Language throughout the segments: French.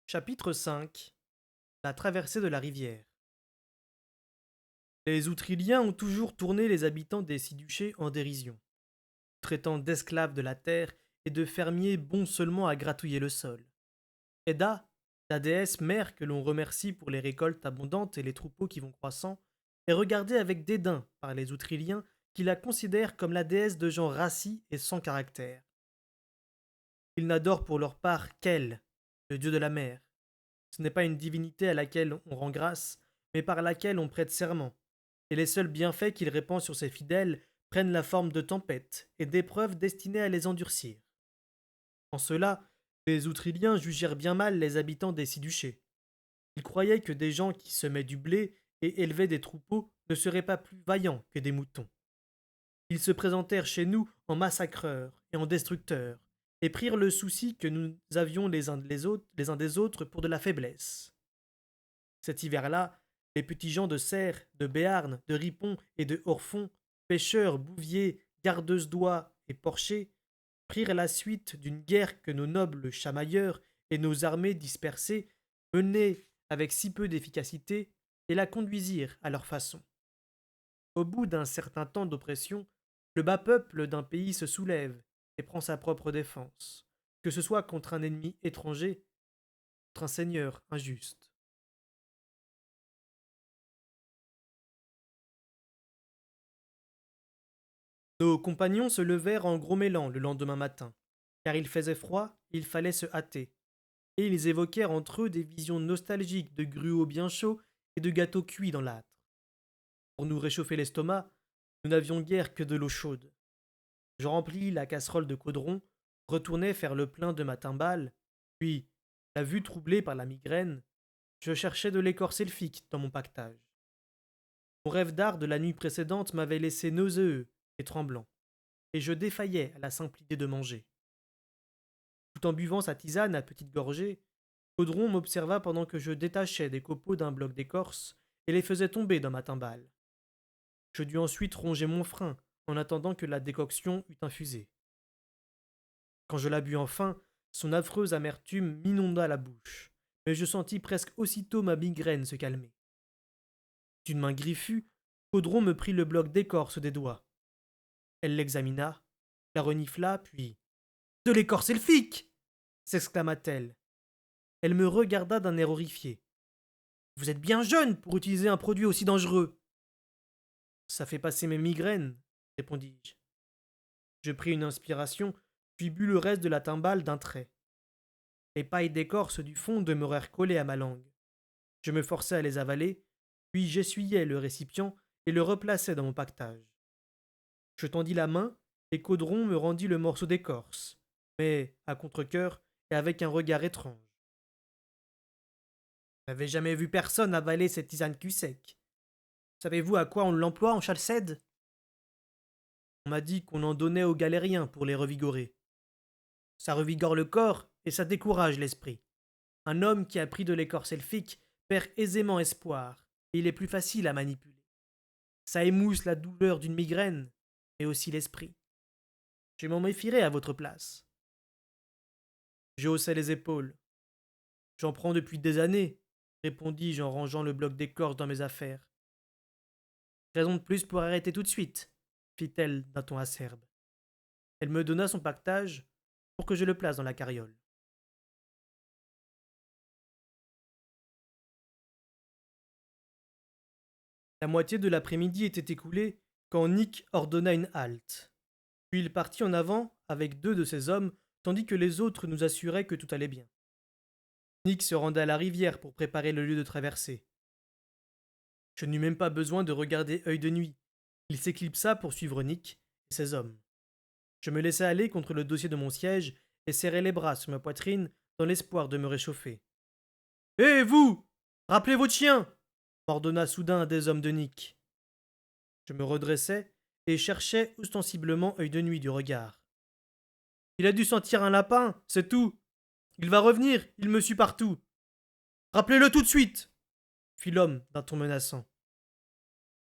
Chapitre 5. La traversée de la rivière. Les Outriliens ont toujours tourné les habitants des Six-Duchés en dérision, traitant d'esclaves de la terre et de fermiers bons seulement à gratouiller le sol. Eda, la déesse mère que l'on remercie pour les récoltes abondantes et les troupeaux qui vont croissant, est regardée avec dédain par les Outriliens qui la considèrent comme la déesse de gens rassis et sans caractère. Ils n'adorent pour leur part qu'elle, le dieu de la mer. Ce n'est pas une divinité à laquelle on rend grâce, mais par laquelle on prête serment, et les seuls bienfaits qu'il répand sur ses fidèles prennent la forme de tempêtes et d'épreuves destinées à les endurcir. En cela, les Outriliens jugèrent bien mal les habitants des Six-Duchés. Ils croyaient que des gens qui semaient du blé et élevaient des troupeaux ne seraient pas plus vaillants que des moutons. Ils se présentèrent chez nous en massacreurs et en destructeurs, et prirent le souci que nous avions les uns des autres pour de la faiblesse. Cet hiver-là, les petits gens de Serres, de Béarn, de Ripon et de Orfond, pêcheurs, bouviers, gardeuses d'oies et porchers, prirent la suite d'une guerre que nos nobles chamailleurs et nos armées dispersées menaient avec si peu d'efficacité et la conduisirent à leur façon. Au bout d'un certain temps d'oppression, le bas peuple d'un pays se soulève et prend sa propre défense, que ce soit contre un ennemi étranger, contre un seigneur injuste. Nos compagnons se levèrent en grommelant le lendemain matin, car il faisait froid, il fallait se hâter, et ils évoquèrent entre eux des visions nostalgiques de gruaux bien chauds et de gâteaux cuits dans l'âtre. Pour nous réchauffer l'estomac, nous n'avions guère que de l'eau chaude. Je remplis la casserole de caudron, retournai faire le plein de ma timbale, puis, la vue troublée par la migraine, je cherchais de l'écorce selfique dans mon pactage. Mon rêve d'art de la nuit précédente m'avait laissé nauséeux et tremblant, et je défaillais à la simple idée de manger. Tout en buvant sa tisane à petites gorgées, Caudron m'observa pendant que je détachais des copeaux d'un bloc d'écorce et les faisais tomber dans ma timbale. Je dus ensuite ronger mon frein en attendant que la décoction eût infusé. Quand je la bus enfin, son affreuse amertume m'inonda la bouche, mais je sentis presque aussitôt ma migraine se calmer. D'une main griffue, Caudron me prit le bloc d'écorce des doigts. Elle l'examina, la renifla, puis de l'écorce elfique s'exclama-t-elle. Elle me regarda d'un air horrifié. Vous êtes bien jeune pour utiliser un produit aussi dangereux. Ça fait passer mes migraines, répondis-je. Je pris une inspiration, puis bus le reste de la timbale d'un trait. Les pailles d'écorce du fond demeurèrent collées à ma langue. Je me forçai à les avaler, puis j'essuyai le récipient et le replaçai dans mon pactage. Je tendis la main, et Caudron me rendit le morceau d'écorce, mais à contre-cœur et avec un regard étrange. Je n'avais jamais vu personne avaler cette tisane cul-sec. Savez-vous à quoi on l'emploie en Chalcède? On m'a dit qu'on en donnait aux galériens pour les revigorer. Ça revigore le corps et ça décourage l'esprit. Un homme qui a pris de l'écorce elfique perd aisément espoir, et il est plus facile à manipuler. Ça émousse la douleur d'une migraine, mais aussi l'esprit. Je m'en méfierais à votre place. Je haussai les épaules. J'en prends depuis des années, répondis-je en rangeant le bloc d'écorce dans mes affaires. Raison de plus pour arrêter tout de suite, fit-elle d'un ton acerbe. Elle me donna son pactage pour que je le place dans la carriole. La moitié de l'après-midi était écoulée quand Nick ordonna une halte. Puis il partit en avant avec deux de ses hommes, tandis que les autres nous assuraient que tout allait bien. Nick se rendait à la rivière pour préparer le lieu de traversée. Je n'eus même pas besoin de regarder œil de nuit. Il s'éclipsa pour suivre Nick et ses hommes. Je me laissai aller contre le dossier de mon siège et serrai les bras sur ma poitrine dans l'espoir de me réchauffer. Hé, vous! Rappelez votre chien! M'ordonna soudain un des hommes de Nick. Je me redressai et cherchai ostensiblement œil de nuit du regard. Il a dû sentir un lapin, c'est tout. Il va revenir, il me suit partout. Rappelez-le tout de suite! Fit l'homme d'un ton menaçant.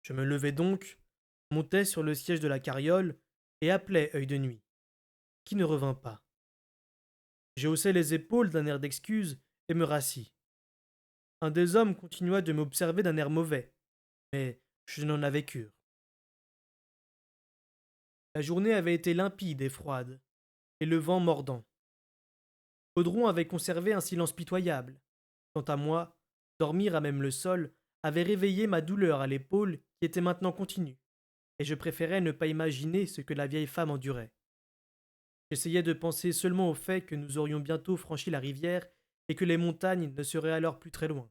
Je me levai donc, montai sur le siège de la carriole et appelai œil de nuit, qui ne revint pas. J'ai haussé les épaules d'un air d'excuse et me rassis. Un des hommes continua de m'observer d'un air mauvais, mais je n'en avais cure. La journée avait été limpide et froide, et le vent mordant. Caudron avait conservé un silence pitoyable. Quant à moi, dormir à même le sol avait réveillé ma douleur à l'épaule qui était maintenant continue, et je préférais ne pas imaginer ce que la vieille femme endurait. J'essayais de penser seulement au fait que nous aurions bientôt franchi la rivière et que les montagnes ne seraient alors plus très loin.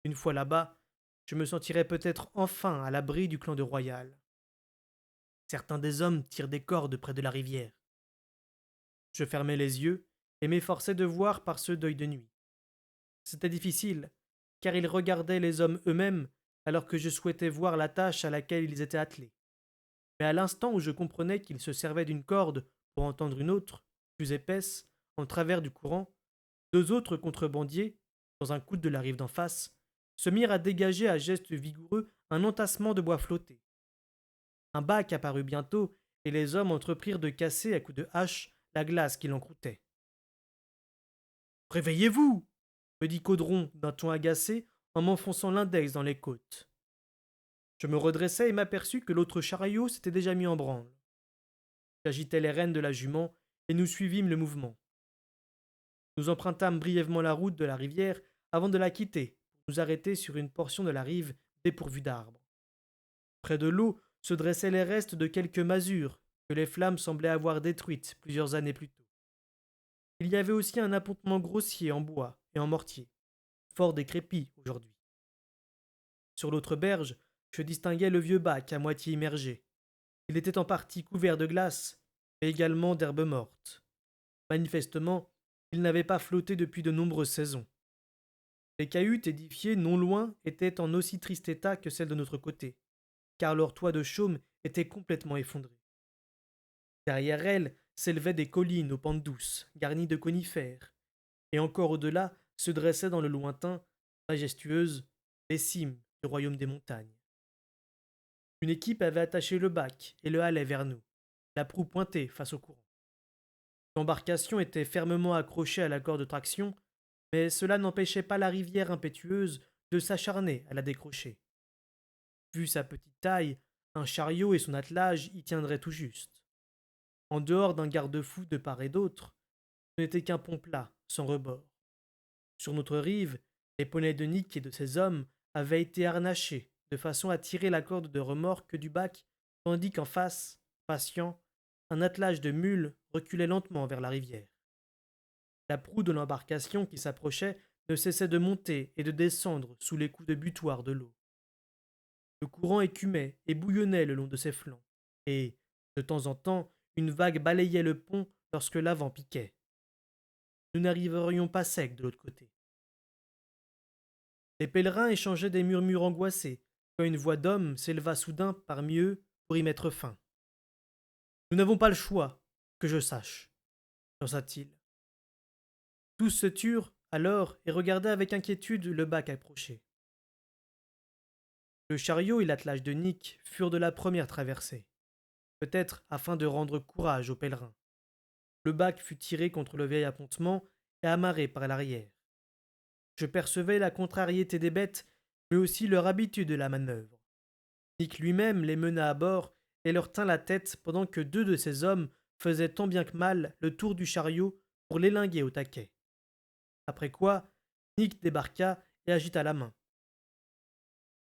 Une fois là-bas, je me sentirais peut-être enfin à l'abri du clan de Royal. Certains des hommes tirent des cordes près de la rivière. Je fermais les yeux et m'efforçais de voir par ce deuil de nuit. C'était difficile, car ils regardaient les hommes eux-mêmes alors que je souhaitais voir la tâche à laquelle ils étaient attelés. Mais à l'instant où je comprenais qu'ils se servaient d'une corde pour entendre une autre, plus épaisse, en travers du courant, deux autres contrebandiers, dans un coude de la rive d'en face, se mirent à dégager à gestes vigoureux un entassement de bois flotté. Un bac apparut bientôt, et les hommes entreprirent de casser à coups de hache la glace qui l'encroûtait. Réveillez-vous me dit Caudron d'un ton agacé en m'enfonçant l'index dans les côtes. Je me redressai et m'aperçus que l'autre chariot s'était déjà mis en branle. J'agitai les rênes de la jument et nous suivîmes le mouvement. Nous empruntâmes brièvement la route de la rivière avant de la quitter pour nous arrêter sur une portion de la rive dépourvue d'arbres. Près de l'eau se dressaient les restes de quelques masures que les flammes semblaient avoir détruites plusieurs années plus tôt. Il y avait aussi un appontement grossier en bois et en mortier, fort décrépit aujourd'hui. Sur l'autre berge, je distinguais le vieux bac à moitié immergé. Il était en partie couvert de glace, mais également d'herbes mortes. Manifestement, il n'avait pas flotté depuis de nombreuses saisons. Les cahutes édifiées non loin étaient en aussi triste état que celles de notre côté, car leur toit de chaume était complètement effondré. Derrière elles s'élevaient des collines aux pentes douces, garnies de conifères, et encore au-delà se dressaient dans le lointain, majestueuses, les cimes du royaume des montagnes. Une équipe avait attaché le bac et le halait vers nous, la proue pointée face au courant. L'embarcation était fermement accrochée à la corde de traction, mais cela n'empêchait pas la rivière impétueuse de s'acharner à la décrocher. Vu sa petite taille, un chariot et son attelage y tiendraient tout juste. En dehors d'un garde-fou de part et d'autre, ce n'était qu'un pont plat, sans rebord. Sur notre rive, les poneys de Nick et de ses hommes avaient été harnachés de façon à tirer la corde de remorque du bac, tandis qu'en face, patient, un attelage de mules reculait lentement vers la rivière. La proue de l'embarcation qui s'approchait ne cessait de monter et de descendre sous les coups de butoir de l'eau. Le courant écumait et bouillonnait le long de ses flancs, et, de temps en temps, une vague balayait le pont lorsque l'avant piquait. Nous n'arriverions pas secs de l'autre côté. Les pèlerins échangeaient des murmures angoissés, quand une voix d'homme s'éleva soudain parmi eux pour y mettre fin. Nous n'avons pas le choix, que je sache, pensa-t-il. Tous se turent alors et regardaient avec inquiétude le bac approcher. Le chariot et l'attelage de Nick furent de la première traversée, peut-être afin de rendre courage aux pèlerins. Le bac fut tiré contre le vieil appontement et amarré par l'arrière. Je percevais la contrariété des bêtes, mais aussi leur habitude de la manœuvre. Nick lui-même les mena à bord et leur tint la tête pendant que deux de ses hommes faisaient tant bien que mal le tour du chariot pour l'élinguer au taquet. Après quoi, Nick débarqua et agita la main.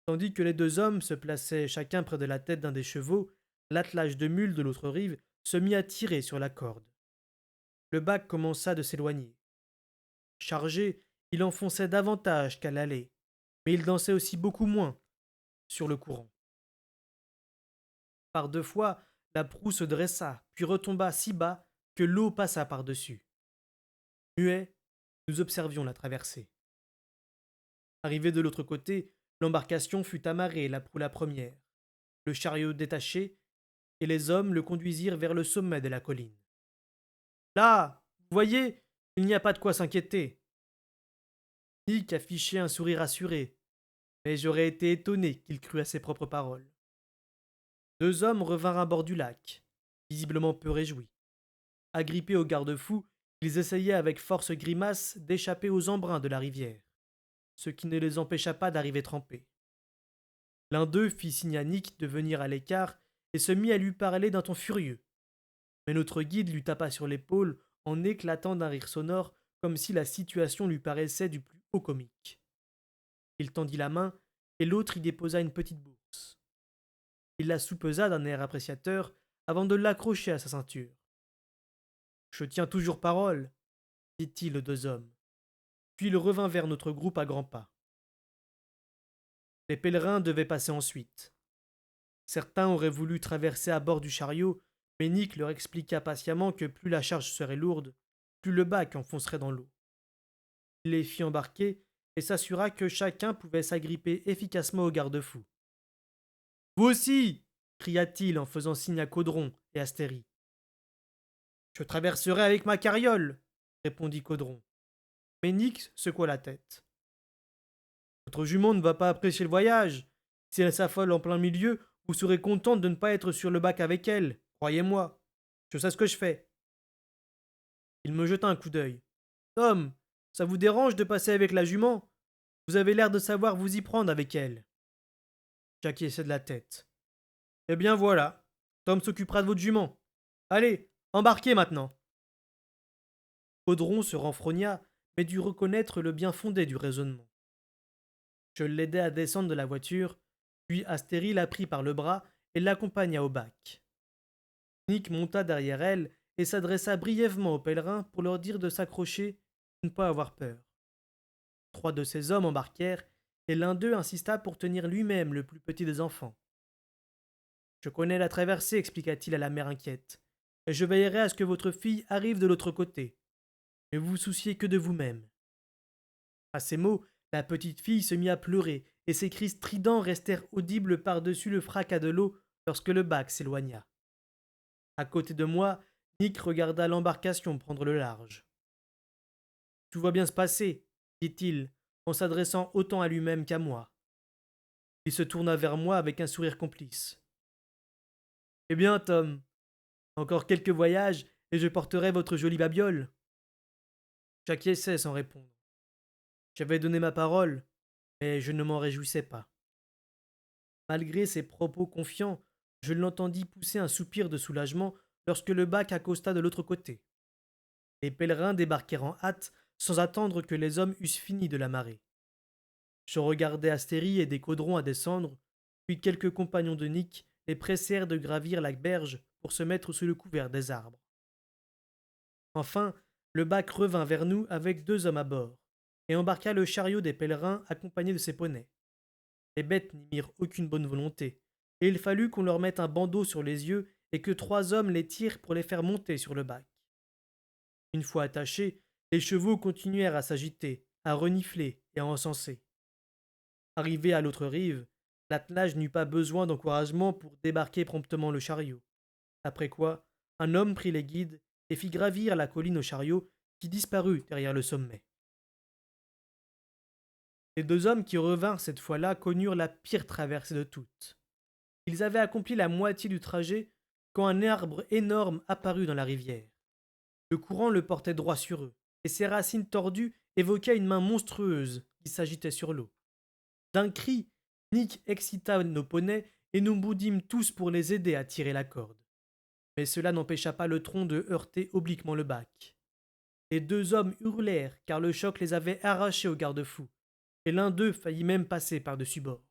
Tandis que les deux hommes se plaçaient chacun près de la tête d'un des chevaux, l'attelage de mules de l'autre rive se mit à tirer sur la corde. Le bac commença de s'éloigner. Chargé, il enfonçait davantage qu'à l'aller, mais il dansait aussi beaucoup moins sur le courant. Par deux fois, la proue se dressa, puis retomba si bas que l'eau passa par-dessus. Muets, nous observions la traversée. Arrivé de l'autre côté, l'embarcation fut amarrée la proue la première, le chariot détaché, et les hommes le conduisirent vers le sommet de la colline. Là, vous voyez, il n'y a pas de quoi s'inquiéter. Nick affichait un sourire assuré, mais j'aurais été étonné qu'il crût à ses propres paroles. Deux hommes revinrent à bord du lac, visiblement peu réjouis. Agrippés au garde-fou, Ils essayaient avec force grimace d'échapper aux embruns de la rivière, ce qui ne les empêcha pas d'arriver trempés. L'un d'eux fit signe à Nick de venir à l'écart et se mit à lui parler d'un ton furieux. Mais notre guide lui tapa sur l'épaule en éclatant d'un rire sonore comme si la situation lui paraissait du plus haut comique. Il tendit la main et l'autre y déposa une petite bourse. Il la soupesa d'un air appréciateur avant de l'accrocher à sa ceinture. Je tiens toujours parole, dit-il aux deux hommes. Puis il revint vers notre groupe à grands pas. Les pèlerins devaient passer ensuite. Certains auraient voulu traverser à bord du chariot, mais Nick leur expliqua patiemment que plus la charge serait lourde, plus le bac enfoncerait dans l'eau. Il les fit embarquer et s'assura que chacun pouvait s'agripper efficacement au garde-fou. Vous aussi cria-t-il en faisant signe à Caudron et Astérie. Je traverserai avec ma carriole, répondit Caudron. Mais Nick secoua la tête. Votre jument ne va pas apprécier le voyage. Si elle s'affole en plein milieu, vous serez contente de ne pas être sur le bac avec elle, croyez-moi. Je sais ce que je fais. Il me jeta un coup d'œil. Tom, ça vous dérange de passer avec la jument? Vous avez l'air de savoir vous y prendre avec elle. Jack essaie de la tête. Eh bien voilà, Tom s'occupera de votre jument. Allez, embarquez maintenant. Caudron se renfrogna, mais dut reconnaître le bien fondé du raisonnement. Je l'aidai à descendre de la voiture, puis Astérie la prit par le bras et l'accompagna au bac. Nick monta derrière elle et s'adressa brièvement aux pèlerins pour leur dire de s'accrocher et de ne pas avoir peur. 3 de ces hommes embarquèrent et l'un d'eux insista pour tenir lui-même le plus petit des enfants. Je connais la traversée, expliqua-t-il à la mère inquiète, et je veillerai à ce que votre fille arrive de l'autre côté. Ne vous souciez que de vous-même. À ces mots, la petite fille se mit à pleurer, et ses cris stridents restèrent audibles par-dessus le fracas de l'eau lorsque le bac s'éloigna. À côté de moi, Nick regarda l'embarcation prendre le large. Tout va bien se passer, dit-il, en s'adressant autant à lui-même qu'à moi. Il se tourna vers moi avec un sourire complice. Eh bien, Tom, encore quelques voyages et je porterai votre jolie babiole. J'acquiesçai sans répondre. J'avais donné ma parole, mais je ne m'en réjouissais pas. Malgré ses propos confiants, je l'entendis pousser un soupir de soulagement lorsque le bac accosta de l'autre côté. Les pèlerins débarquèrent en hâte, sans attendre que les hommes eussent fini de l'amarrer. Je regardai Astérie et des Caudrons à descendre, puis quelques compagnons de Nick les pressèrent de gravir la berge pour se mettre sous le couvert des arbres. Enfin, le bac revint vers nous avec 2 hommes à bord, et embarqua le chariot des pèlerins accompagné de ses poneys. Les bêtes n'y mirent aucune bonne volonté, et il fallut qu'on leur mette un bandeau sur les yeux et que 3 hommes les tirent pour les faire monter sur le bac. Une fois attachés, les chevaux continuèrent à s'agiter, à renifler et à encenser. Arrivé à l'autre rive, l'attelage n'eut pas besoin d'encouragement pour débarquer promptement le chariot. Après quoi, un homme prit les guides et fit gravir la colline au chariot qui disparut derrière le sommet. Les 2 hommes qui revinrent cette fois-là connurent la pire traversée de toutes. Ils avaient accompli la moitié du trajet quand un arbre énorme apparut dans la rivière. Le courant le portait droit sur eux, et ses racines tordues évoquaient une main monstrueuse qui s'agitait sur l'eau. D'un cri, Nick excita nos poneys et nous boudîmes tous pour les aider à tirer la corde. Mais cela n'empêcha pas le tronc de heurter obliquement le bac. Les 2 hommes hurlèrent car le choc les avait arrachés au garde-fou, et l'un d'eux faillit même passer par-dessus bord.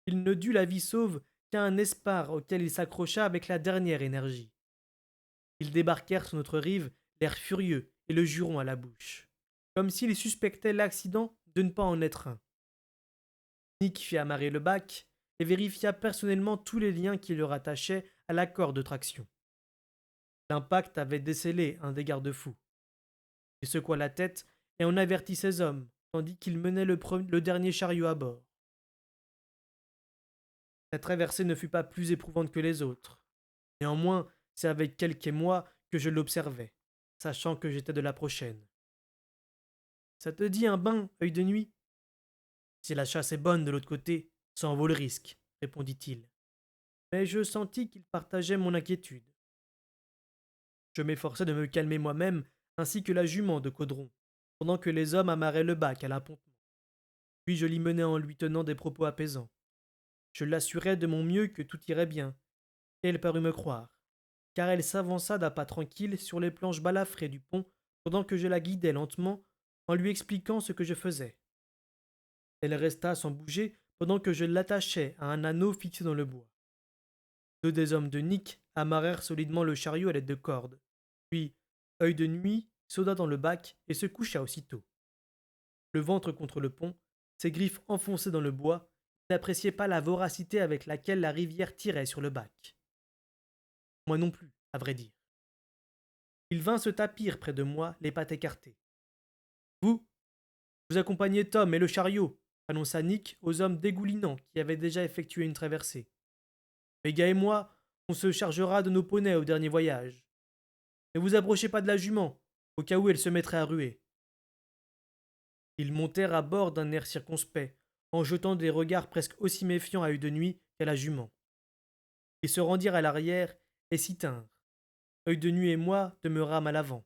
Il ne dut la vie sauve qu'à un espar auquel il s'accrocha avec la dernière énergie. Ils débarquèrent sur notre rive, l'air furieux et le juron à la bouche, comme s'ils suspectaient l'accident de ne pas en être un. Nick fit amarrer le bac et vérifia personnellement tous les liens qui le rattachaient à la corde de traction. L'impact avait décelé un des garde-fous. Il secoua la tête et en avertit ses hommes, tandis qu'il menait le dernier chariot à bord. La traversée ne fut pas plus éprouvante que les autres. Néanmoins, c'est avec quelque émoi que je l'observais, sachant que j'étais de la prochaine. Ça te dit un bain, œil de nuit? Si la chasse est bonne de l'autre côté, ça en vaut le risque, répondit-il. Mais je sentis qu'il partageait mon inquiétude. Je m'efforçai de me calmer moi-même ainsi que la jument de Caudron, pendant que les hommes amarraient le bac à l'appontement. Puis je l'y menai en lui tenant des propos apaisants. Je l'assurai de mon mieux que tout irait bien, et elle parut me croire, car elle s'avança d'un pas tranquille sur les planches balafrées du pont pendant que je la guidais lentement en lui expliquant ce que je faisais. Elle resta sans bouger pendant que je l'attachais à un anneau fixé dans le bois. Deux des hommes de Nick amarrèrent solidement le chariot à l'aide de cordes. Puis, Œil de Nuit sauta dans le bac et se coucha aussitôt. Le ventre contre le pont, ses griffes enfoncées dans le bois, il n'appréciait pas la voracité avec laquelle la rivière tirait sur le bac. Moi non plus, à vrai dire. Il vint se tapir près de moi, les pattes écartées. Vous, vous accompagnez Tom et le chariot, annonça Nick aux hommes dégoulinants qui avaient déjà effectué une traversée. Vega et moi, on se chargera de nos poneys au dernier voyage. Ne vous approchez pas de la jument, au cas où elle se mettrait à ruer. Ils montèrent à bord d'un air circonspect, en jetant des regards presque aussi méfiants à Œil de Nuit qu'à la jument. Ils se rendirent à l'arrière et s'y tinrent. Œil de Nuit et moi demeurâmes à l'avant.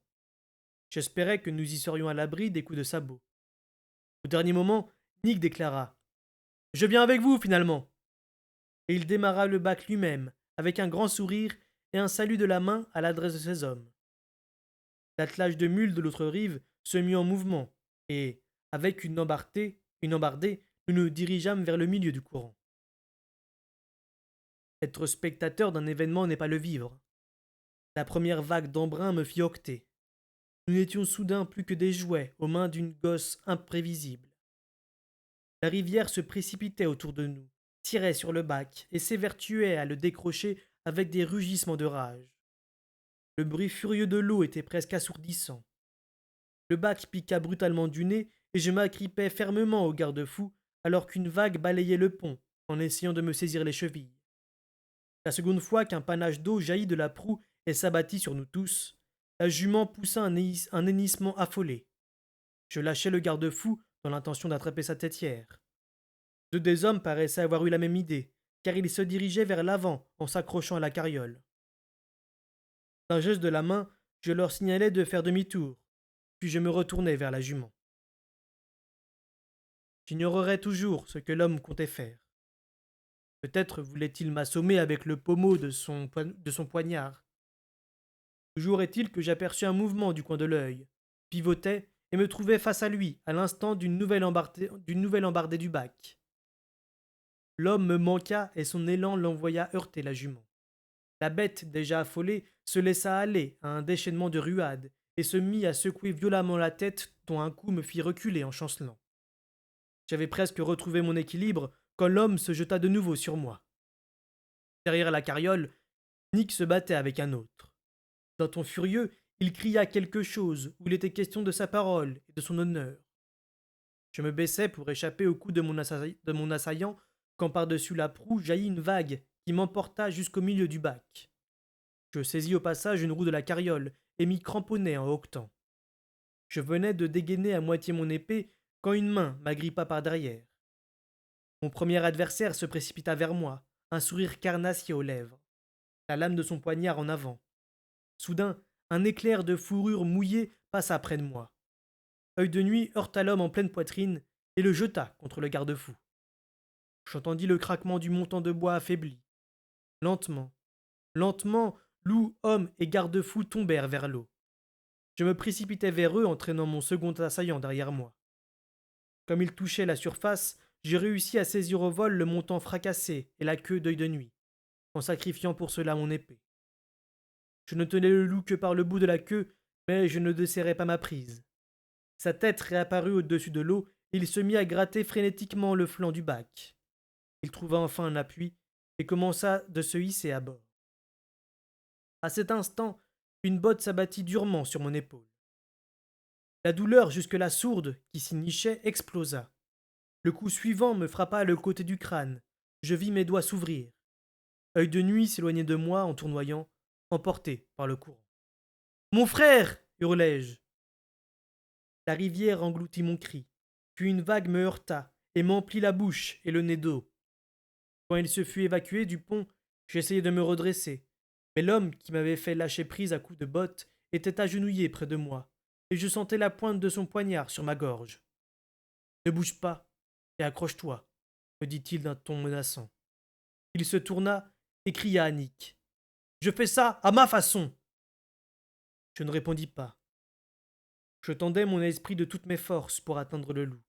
J'espérais que nous y serions à l'abri des coups de sabot. Au dernier moment, Nick déclara: Je viens avec vous, finalement. Et il démarra le bac lui-même, avec un grand sourire et un salut de la main à l'adresse de ses hommes. L'attelage de mules de l'autre rive se mit en mouvement, et, avec une embardée, nous nous dirigeâmes vers le milieu du courant. Être spectateur d'un événement n'est pas le vivre. La première vague d'embrun me fit octer. Nous n'étions soudain plus que des jouets aux mains d'une gosse imprévisible. La rivière se précipitait autour de nous, tirait sur le bac et s'évertuait à le décrocher avec des rugissements de rage. Le bruit furieux de l'eau était presque assourdissant. Le bac piqua brutalement du nez et je m'agrippais fermement au garde-fou alors qu'une vague balayait le pont en essayant de me saisir les chevilles. La seconde fois qu'un panache d'eau jaillit de la proue et s'abattit sur nous tous, la jument poussa un hennissement affolé. Je lâchai le garde-fou dans l'intention d'attraper sa têtière. Deux des hommes paraissaient avoir eu la même idée, car ils se dirigeaient vers l'avant en s'accrochant à la carriole. D'un geste de la main, je leur signalai de faire demi-tour, puis je me retournai vers la jument. J'ignorerais toujours ce que l'homme comptait faire. Peut-être voulait-il m'assommer avec le pommeau de son poignard. Toujours est-il que j'aperçus un mouvement du coin de l'œil, pivotai et me trouvai face à lui à l'instant d'une nouvelle embardée du bac. L'homme me manqua et son élan l'envoya heurter la jument. La bête, déjà affolée, se laissa aller à un déchaînement de ruades et se mit à secouer violemment la tête dont un coup me fit reculer en chancelant. J'avais presque retrouvé mon équilibre quand l'homme se jeta de nouveau sur moi. Derrière la carriole, Nick se battait avec un autre. D'un ton furieux, il cria quelque chose où il était question de sa parole et de son honneur. Je me baissai pour échapper au coup de mon assaillant quand par-dessus la proue jaillit une vague qui m'emporta jusqu'au milieu du bac. Je saisis au passage une roue de la carriole et m'y cramponnai en hoquetant. Je venais de dégainer à moitié mon épée quand une main m'agrippa par derrière. Mon premier adversaire se précipita vers moi, un sourire carnassier aux lèvres, la lame de son poignard en avant. Soudain, un éclair de fourrure mouillée passa près de moi. Œil de Nuit heurta l'homme en pleine poitrine et le jeta contre le garde-fou. J'entendis le craquement du montant de bois affaibli. Lentement, lentement, loup, homme et garde-fou tombèrent vers l'eau. Je me précipitai vers eux en traînant mon second assaillant derrière moi. Comme il touchait la surface, j'ai réussi à saisir au vol le montant fracassé et la queue d'Œil de Nuit, en sacrifiant pour cela mon épée. Je ne tenais le loup que par le bout de la queue, mais je ne desserrais pas ma prise. Sa tête réapparut au-dessus de l'eau et il se mit à gratter frénétiquement le flanc du bac. Il trouva enfin un appui et commença de se hisser à bord. À cet instant, une botte s'abattit durement sur mon épaule. La douleur jusque-là sourde qui s'y nichait explosa. Le coup suivant me frappa le côté du crâne. Je vis mes doigts s'ouvrir. Œil de Nuit s'éloignait de moi en tournoyant, emporté par le courant. Mon frère hurlai-je. La rivière engloutit mon cri, puis une vague me heurta et m'emplit la bouche et le nez d'eau. Quand il se fut évacué du pont, j'essayai de me redresser, mais l'homme qui m'avait fait lâcher prise à coups de botte était agenouillé près de moi, et je sentais la pointe de son poignard sur ma gorge. Ne bouge pas et accroche-toi, me dit-il d'un ton menaçant. Il se tourna et cria à Nick. Je fais ça à ma façon. Je ne répondis pas. Je tendais mon esprit de toutes mes forces pour atteindre le loup.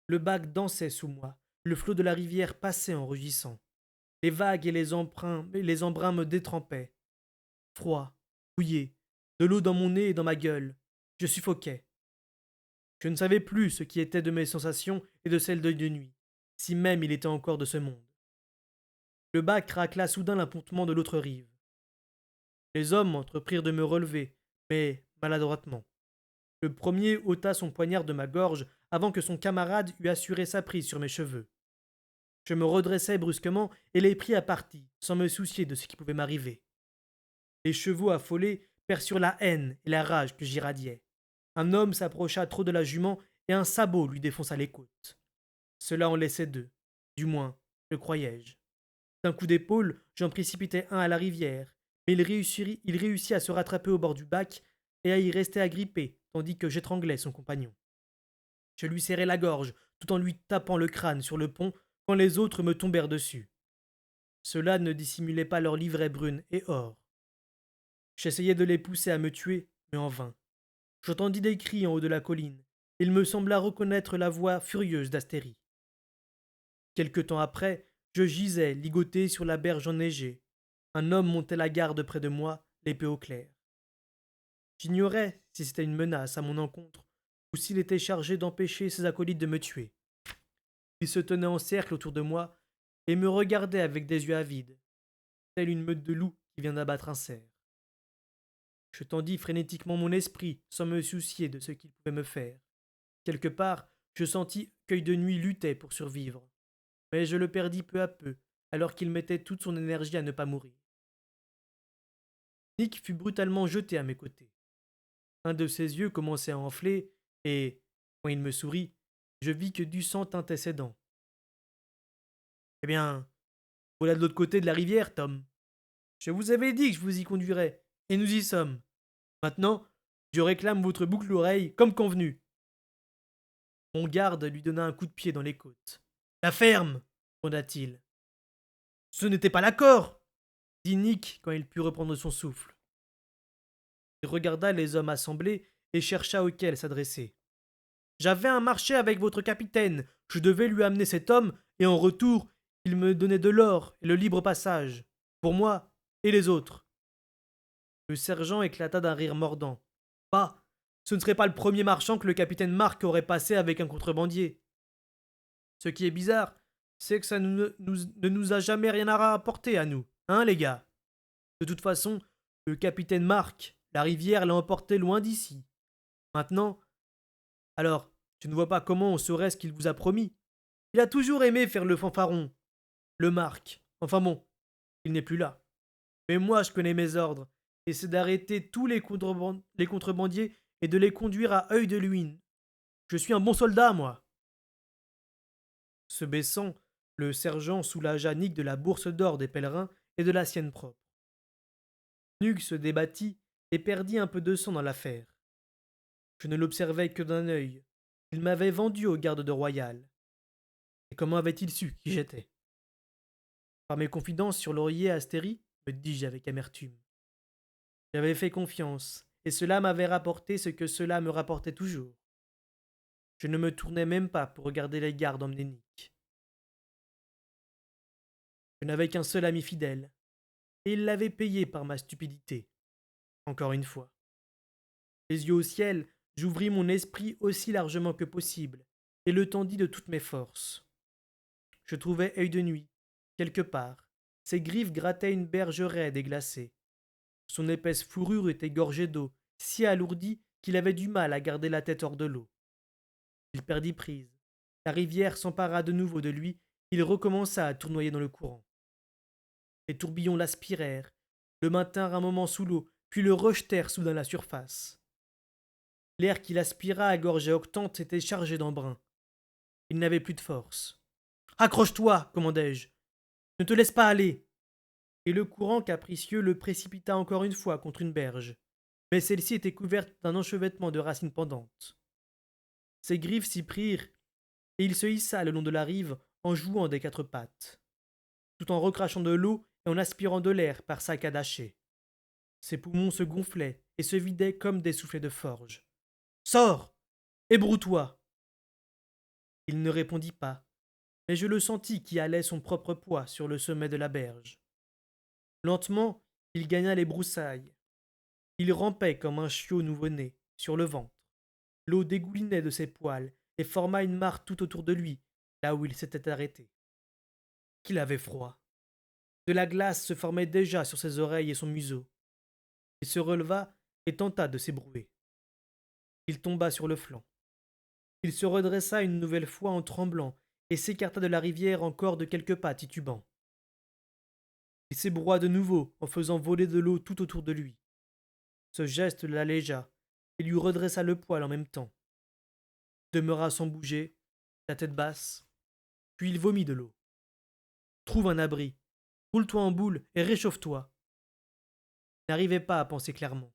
Le bac dansait sous moi, le flot de la rivière passait en rugissant. Les vagues et les embruns me détrempaient. Froid, mouillé, de l'eau dans mon nez et dans ma gueule. Je suffoquais. Je ne savais plus ce qui était de mes sensations et de celles d'œil de nuit, si même il était encore de ce monde. Le bac racla soudain l'appontement de l'autre rive. Les hommes entreprirent de me relever, mais maladroitement. Le premier ôta son poignard de ma gorge avant que son camarade eût assuré sa prise sur mes cheveux. Je me redressai brusquement et les pris à partie, sans me soucier de ce qui pouvait m'arriver. Les chevaux affolés perçurent la haine et la rage que j'irradiais. Un homme s'approcha trop de la jument et un sabot lui défonça les côtes. Cela en laissait deux, du moins, le croyais-je. D'un coup d'épaule, j'en précipitai un à la rivière, mais il réussit à se rattraper au bord du bac et à y rester agrippé, tandis que j'étranglais son compagnon. Je lui serrai la gorge, tout en lui tapant le crâne sur le pont, quand les autres me tombèrent dessus. Ceux-là ne dissimulaient pas leur livrée brune et or. J'essayai de les pousser à me tuer, mais en vain. J'entendis des cris en haut de la colline. Il me sembla reconnaître la voix furieuse d'Astérie. Quelque temps après, je gisais, ligoté sur la berge enneigée. Un homme montait la garde près de moi, l'épée au clair. J'ignorais si c'était une menace à mon encontre ou s'il était chargé d'empêcher ses acolytes de me tuer. Il se tenait en cercle autour de moi et me regardait avec des yeux avides, telle une meute de loups qui vient d'abattre un cerf. Je tendis frénétiquement mon esprit sans me soucier de ce qu'il pouvait me faire. Quelque part, je sentis qu'œil de nuit luttait pour survivre, mais je le perdis peu à peu, alors qu'il mettait toute son énergie à ne pas mourir. Nick fut brutalement jeté à mes côtés. Un de ses yeux commençait à enfler, et, quand il me sourit, je vis que du sang teintait ses dents. Eh bien, voilà de l'autre côté de la rivière, Tom. Je vous avais dit que je vous y conduirais, et nous y sommes. Maintenant, je réclame votre boucle-oreille comme convenu. Mon garde lui donna un coup de pied dans les côtes. La ferme, gronda-t-il. Ce n'était pas l'accord, dit Nick quand il put reprendre son souffle. Il regarda les hommes assemblés et chercha auquel s'adresser. J'avais un marché avec votre capitaine. Je devais lui amener cet homme, et en retour, il me donnait de l'or et le libre passage, pour moi et les autres. Le sergent éclata d'un rire mordant. Bah, ce ne serait pas le premier marchand que le capitaine Mark aurait passé avec un contrebandier. Ce qui est bizarre, c'est que ça ne nous a jamais rien à rapporter à nous, hein, les gars? De toute façon, le capitaine Mark, la rivière l'a emporté loin d'ici. Maintenant, alors, je ne vois pas comment on saurait ce qu'il vous a promis. Il a toujours aimé faire le fanfaron. Le Mark. Enfin bon, il n'est plus là. Mais moi, je connais mes ordres, et c'est d'arrêter tous les contrebandiers et de les conduire à œil de l'huile. Je suis un bon soldat, moi. Se baissant, le sergent soulagea Nick de la bourse d'or des pèlerins et de la sienne propre. Nug se débattit et perdit un peu de sang dans l'affaire. Je ne l'observais que d'un œil. Il m'avait vendu au garde de Royal. Et comment avait-il su qui j'étais? Par mes confidences sur Laurier à Astérie, me dis-je avec amertume. J'avais fait confiance, et cela m'avait rapporté ce que cela me rapportait toujours. Je ne me tournais même pas pour regarder les gardes emmener Nick. Je n'avais qu'un seul ami fidèle, et il l'avait payé par ma stupidité. Encore une fois. Les yeux au ciel, j'ouvris mon esprit aussi largement que possible, et le tendis de toutes mes forces. Je trouvai œil de nuit, quelque part. Ses griffes grattaient une berge raide et glacée. Son épaisse fourrure était gorgée d'eau, si alourdie qu'il avait du mal à garder la tête hors de l'eau. Il perdit prise. La rivière s'empara de nouveau de lui, il recommença à tournoyer dans le courant. Les tourbillons l'aspirèrent, le maintinrent un moment sous l'eau, puis le rejetèrent soudain à la surface. L'air qu'il aspira à gorge octante était chargé d'embrun. Il n'avait plus de force. Accroche-toi, commandai-je. Ne te laisse pas aller. Et le courant capricieux le précipita encore une fois contre une berge. mais celle-ci était couverte d'un enchevêtrement de racines pendantes. Ses griffes s'y prirent, et il se hissa le long de la rive en jouant des quatre pattes, tout en recrachant de l'eau et en aspirant de l'air par saccades hachées. Ses poumons se gonflaient et se vidaient comme des soufflets de forge. Sors! Ébroue-toi! Il ne répondit pas, mais je le sentis qui halait son propre poids sur le sommet de la berge. Lentement, il gagna les broussailles. Il rampait comme un chiot nouveau-né, sur le ventre. L'eau dégoulinait de ses poils et forma une mare tout autour de lui, là où il s'était arrêté. Qu'il avait froid. De la glace se formait déjà sur ses oreilles et son museau. Il se releva et tenta de s'ébrouer. Il tomba sur le flanc. Il se redressa une nouvelle fois en tremblant et s'écarta de la rivière encore de quelques pas titubant. Il s'ébroua de nouveau en faisant voler de l'eau tout autour de lui. Ce geste l'allégea et lui redressa le poil en même temps. Il demeura sans bouger, la tête basse, puis il vomit de l'eau. Trouve un abri, roule-toi en boule et réchauffe-toi. Il n'arrivait pas à penser clairement.